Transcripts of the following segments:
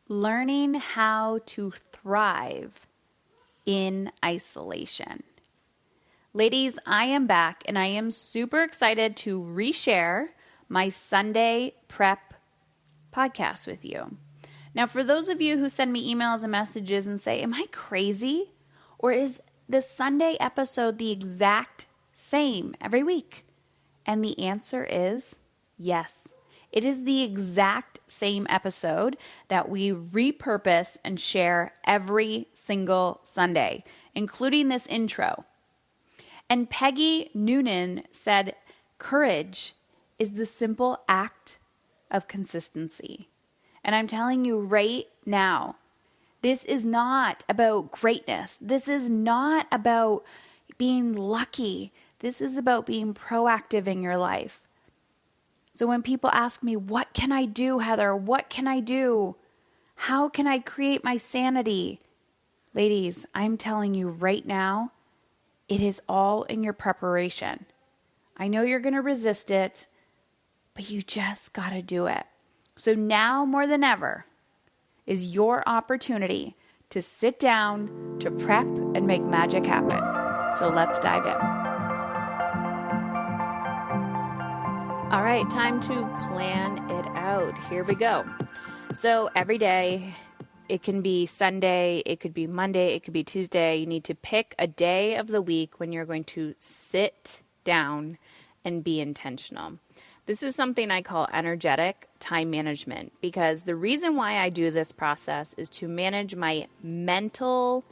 learning how to thrive in isolation. Ladies, I am back and I am super excited to reshare my Sunday prep podcast with you. Now, for those of you who send me emails and messages and say, am I crazy? Or is the Sunday episode the exact same every week? And the answer is yes. It is the exact same episode that we repurpose and share every single Sunday, including this intro. And Peggy Noonan said, courage is the simple act of consistency. And I'm telling you right now, this is not about greatness. This is not about being lucky. This is about being proactive in your life. So when people ask me, what can I do, Heather? What can I do? How can I create my sanity? Ladies, I'm telling you right now, it is all in your preparation. I know you're going to resist it, but you just got to do it. So now more than ever is your opportunity to sit down, to prep, and make magic happen. So let's dive in. All right, time to plan it out. Here we go. So every day, it can be Sunday, it could be Monday, it could be Tuesday. You need to pick a day of the week when you're going to sit down and be intentional. This is something I call energetic time management, because the reason why I do this process is to manage my mental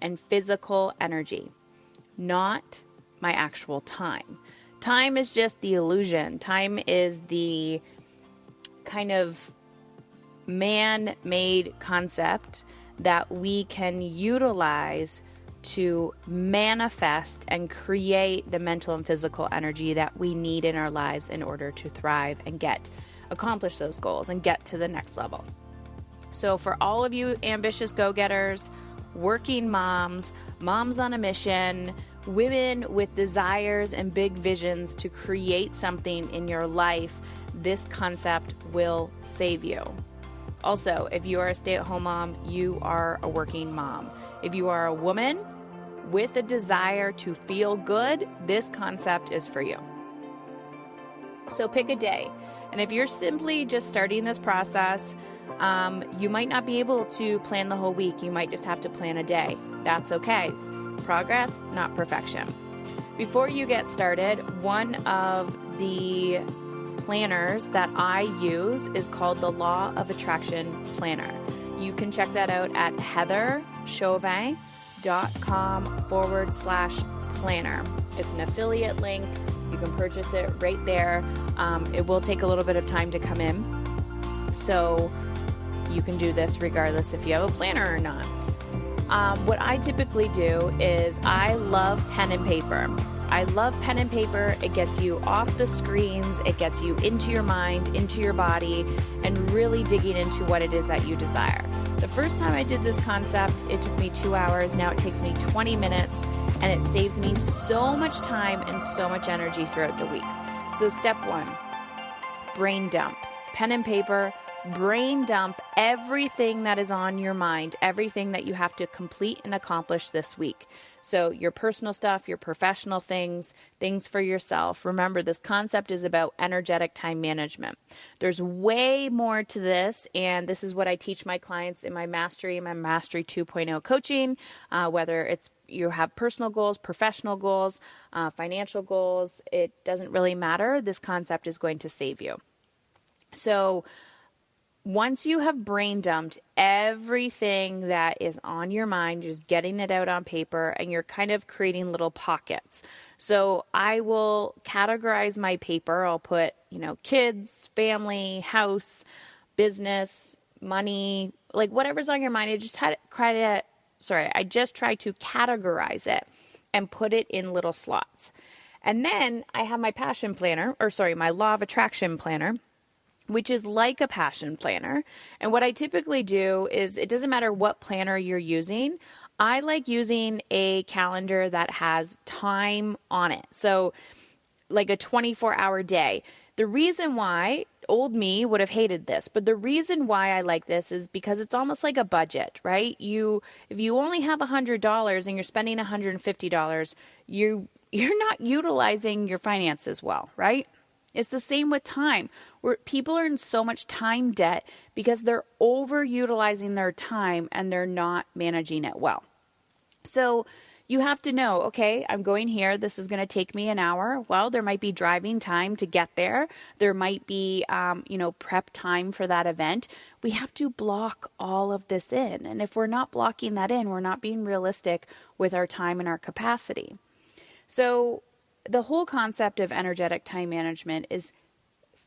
and physical energy, not my actual time. Time is just the illusion. Time is the kind of man-made concept that we can utilize to manifest and create the mental and physical energy that we need in our lives in order to thrive and accomplish those goals and get to the next level. So for all of you ambitious go-getters, working moms, moms on a mission, women with desires and big visions to create something in your life, this concept will save you. Also, if you are a stay-at-home mom, you are a working mom. If you are a woman with a desire to feel good, this concept is for you. So pick a day. And if you're simply just starting this process, you might not be able to plan the whole week. You might just have to plan a day. That's okay. Progress, not perfection. Before you get started, one of the planners that I use is called the Law of Attraction Planner. You can check that out at heatherchauvin.com/planner. It's an affiliate link. You can purchase it right there. It will take a little bit of time to come in. So you can do this regardless if you have a planner or not. What I typically do is I love pen and paper. I love pen and paper. It gets you off the screens. It gets you into your mind, into your body, and really digging into what it is that you desire. The first time I did this concept, it took me 2 hours. Now it takes me 20 minutes, and it saves me so much time and so much energy throughout the week. So step 1, brain dump. Pen and paper, brain dump everything that is on your mind, everything that you have to complete and accomplish this week. So your personal stuff, your professional things, things for yourself. Remember, this concept is about energetic time management. There's way more to this, and this is what I teach my clients in my Mastery 2.0 coaching, whether it's you have personal goals, professional goals, financial goals. It doesn't really matter. This concept is going to save you. So once you have brain dumped everything that is on your mind, just getting it out on paper, and you're kind of creating little pockets. So I will categorize my paper. I'll put, kids, family, house, business, money, like whatever's on your mind. I just try to categorize it and put it in little slots. And then I have my my Law of Attraction Planner, which is like a passion planner. And what I typically do is, it doesn't matter what planner you're using. I like using a calendar that has time on it. So like a 24-hour day. The reason why, old me would have hated this, but the reason why I like this is because it's almost like a budget, right? If you only have $100 and you're spending $150, you're not utilizing your finances well, right? It's the same with time, where people are in so much time debt because they're overutilizing their time and they're not managing it well. So you have to know, okay, I'm going here. This is going to take me an hour. Well, there might be driving time to get there. There might be, prep time for that event. We have to block all of this in. And if we're not blocking that in, we're not being realistic with our time and our capacity. So the whole concept of energetic time management is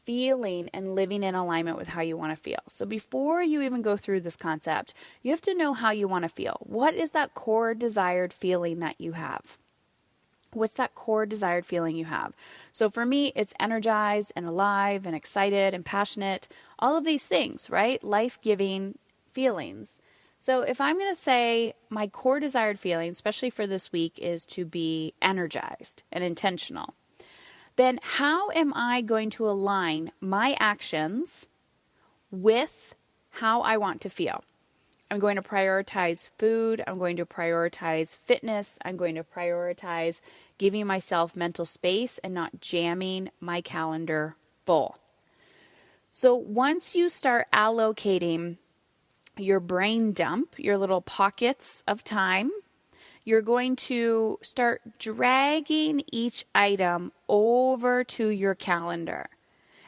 feeling and living in alignment with how you want to feel. So before you even go through this concept, you have to know how you want to feel. What is that core desired feeling that you have? What's that core desired feeling you have? So for me, it's energized and alive and excited and passionate, all of these things, right? Life-giving feelings. So if I'm going to say my core desired feeling, especially for this week, is to be energized and intentional, then how am I going to align my actions with how I want to feel? I'm going to prioritize food. I'm going to prioritize fitness. I'm going to prioritize giving myself mental space and not jamming my calendar full. So once you start allocating your brain dump, your little pockets of time, you're going to start dragging each item over to your calendar.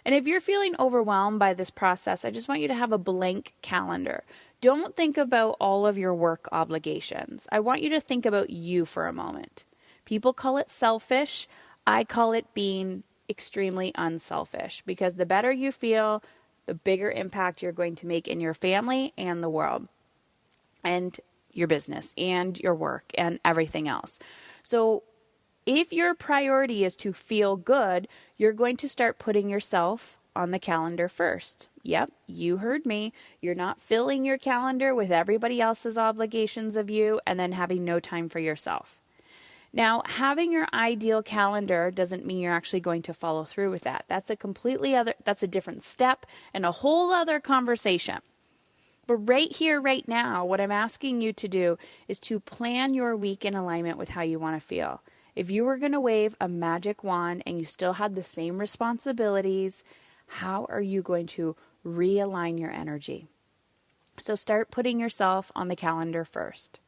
And if you're feeling overwhelmed by this process, I just want you to have a blank calendar. Don't think about all of your work obligations. I want you to think about you for a moment. People call it selfish. I call it being extremely unselfish, because the better you feel, the bigger impact you're going to make in your family and the world and your business and your work and everything else. So if your priority is to feel good, you're going to start putting yourself on the calendar first. Yep, you heard me. You're not filling your calendar with everybody else's obligations of you and then having no time for yourself. Now, having your ideal calendar doesn't mean you're actually going to follow through with that. That's a different step and a whole other conversation. But right here, right now, what I'm asking you to do is to plan your week in alignment with how you want to feel. If you were going to wave a magic wand and you still had the same responsibilities, how are you going to realign your energy? So start putting yourself on the calendar first.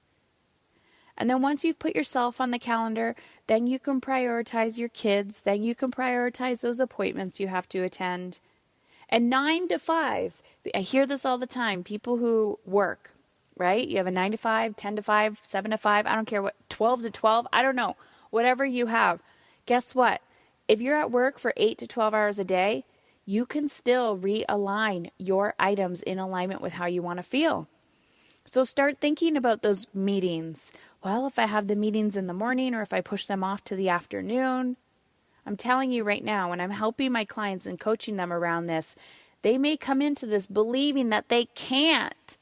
And then once you've put yourself on the calendar, then you can prioritize your kids. Then you can prioritize those appointments you have to attend. And 9 to 5, I hear this all the time. People who work, right? You have a 9 to 5, 10 to 5, 7 to 5. I don't care what, 12 to 12. I don't know. Whatever you have. Guess what? If you're at work for 8 to 12 hours a day, you can still realign your items in alignment with how you want to feel. So start thinking about those meetings. Well, if I have the meetings in the morning or if I push them off to the afternoon, I'm telling you right now, when I'm helping my clients and coaching them around this, they may come into this believing that they can't.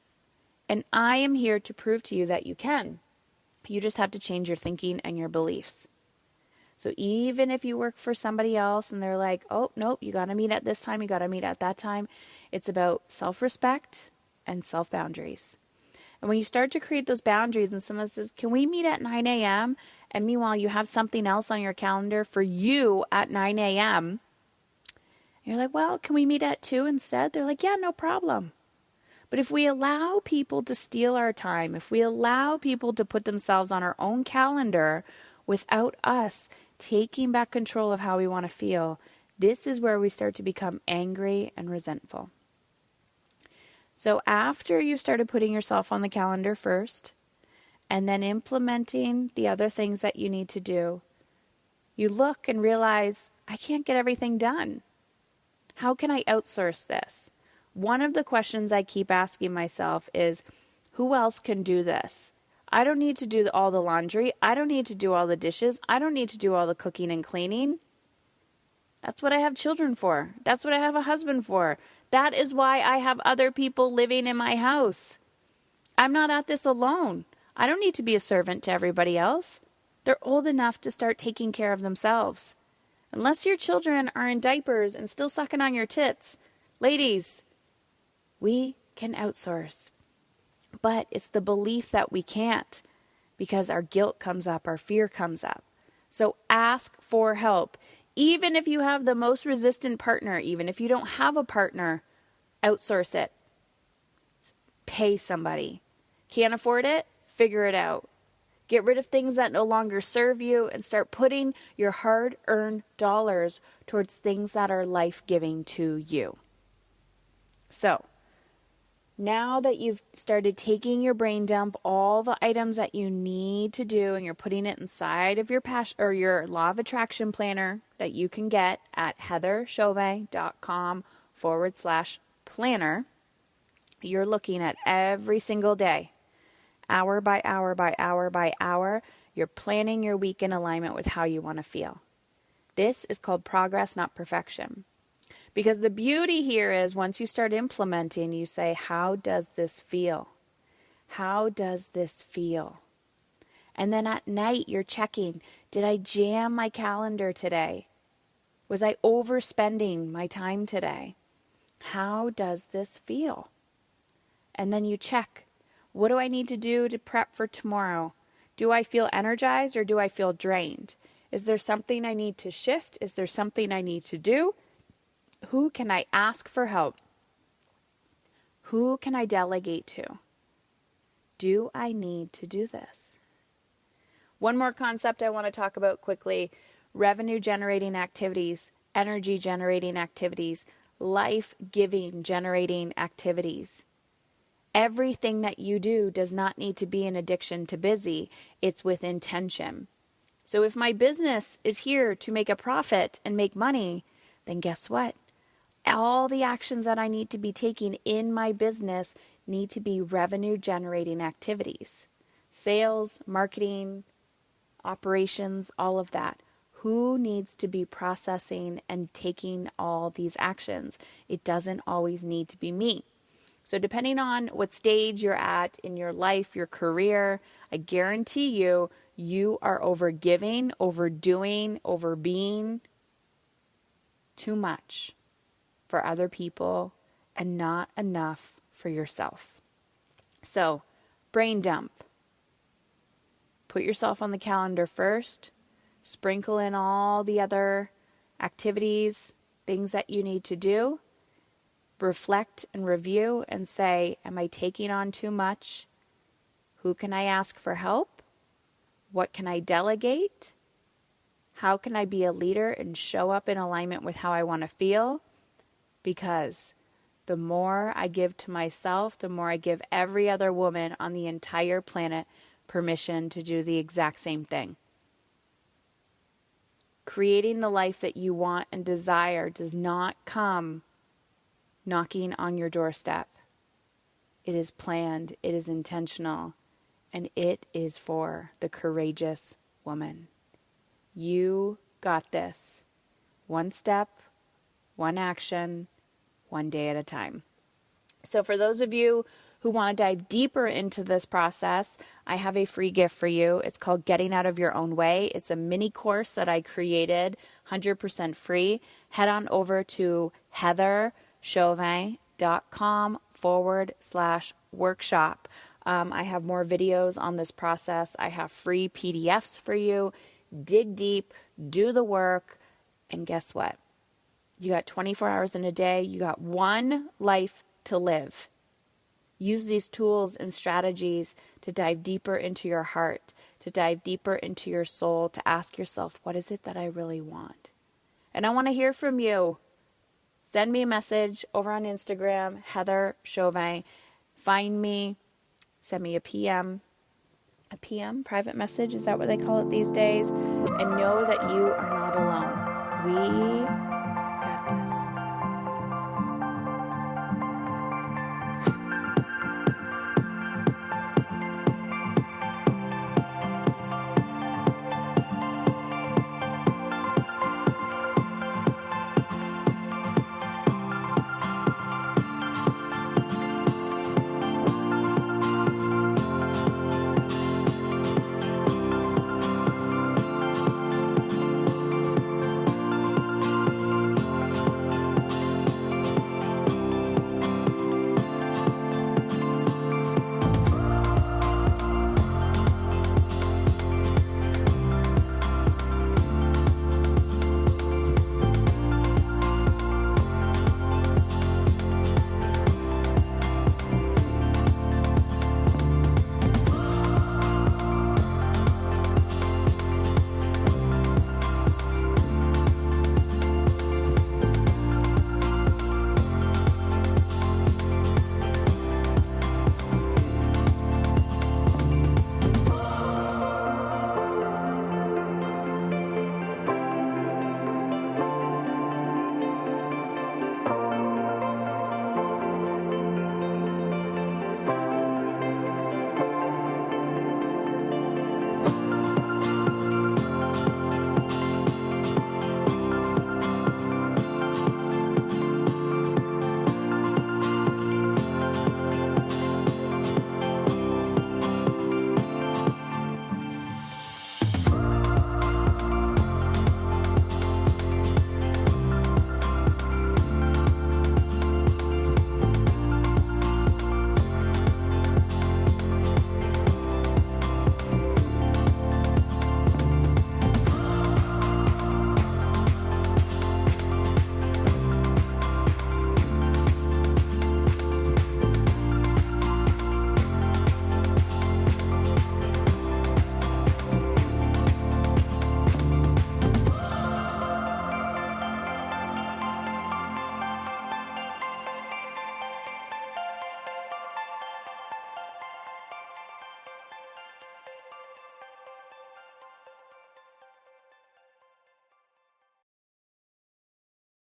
And I am here to prove to you that you can. You just have to change your thinking and your beliefs. So even if you work for somebody else and they're like, oh, nope, you got to meet at this time, you got to meet at that time, it's about self-respect and self-boundaries. And when you start to create those boundaries and someone says, can we meet at 9 a.m.? And meanwhile, you have something else on your calendar for you at 9 a.m. You're like, well, can we meet at 2 instead? They're like, yeah, no problem. But if we allow people to steal our time, if we allow people to put themselves on our own calendar without us taking back control of how we want to feel, this is where we start to become angry and resentful. So after you've started putting yourself on the calendar first, and then implementing the other things that you need to do, you look and realize, I can't get everything done. How can I outsource this? One of the questions I keep asking myself is, who else can do this? I don't need to do all the laundry. I don't need to do all the dishes. I don't need to do all the cooking and cleaning. That's what I have children for. That's what I have a husband for. That is why I have other people living in my house. I'm not at this alone. I don't need to be a servant to everybody else. They're old enough to start taking care of themselves. Unless your children are in diapers and still sucking on your tits, Ladies, we can outsource, but it's the belief that we can't because our guilt comes up, our fear comes up. So ask for help. Even if you have the most resistant partner, even if you don't have a partner, outsource it. Pay somebody. Can't afford it? Figure it out. Get rid of things that no longer serve you and start putting your hard-earned dollars towards things that are life-giving to you. So, now that you've started taking your brain dump, all the items that you need to do, and you're putting it inside of your passion or your law of attraction planner that you can get at heatherchauvin.com/planner, you're looking at every single day, hour by hour by hour by hour, you're planning your week in alignment with how you want to feel. This is called progress, not perfection. Because the beauty here is once you start implementing, you say, how does this feel? How does this feel? And then at night, you're checking, did I jam my calendar today? Was I overspending my time today? How does this feel? And then you check, what do I need to do to prep for tomorrow? Do I feel energized or do I feel drained? Is there something I need to shift? Is there something I need to do? Who can I ask for help? Who can I delegate to? Do I need to do this? One more concept I want to talk about quickly: revenue generating activities, energy generating activities, life-giving generating activities. Everything that you do does not need to be an addiction to busy. It's with intention. So if my business is here to make a profit and make money, then guess what? All the actions that I need to be taking in my business need to be revenue generating activities. Sales, marketing, operations, all of that. Who needs to be processing and taking all these actions? It doesn't always need to be me. So depending on what stage you're at in your life, your career, I guarantee you, you are overgiving, overdoing, overbeing too much for other people and not enough for yourself. So, brain dump. Put yourself on the calendar first. Sprinkle in all the other activities, things that you need to do. Reflect and review and say, am I taking on too much? Who can I ask for help? What can I delegate? How can I be a leader and show up in alignment with how I want to feel? Because the more I give to myself, the more I give every other woman on the entire planet permission to do the exact same thing. Creating the life that you want and desire does not come knocking on your doorstep. It is planned, it is intentional, and it is for the courageous woman. You got this. One step, one action, one day at a time. So for those of you who want to dive deeper into this process, I have a free gift for you. It's called Getting Out of Your Own Way. It's a mini course that I created, 100% free. Head on over to heatherchauvin.com/workshop. I have more videos on this process. I have free PDFs for you. Dig deep, do the work, and guess what? You got 24 hours in a day. You got one life to live. Use these tools and strategies to dive deeper into your heart, to dive deeper into your soul, to ask yourself, what is it that I really want? And I want to hear from you. Send me a message over on Instagram, Heather Chauvin. Find me, send me a PM, private message, is that what they call it these days? And know that you are not alone. We got this.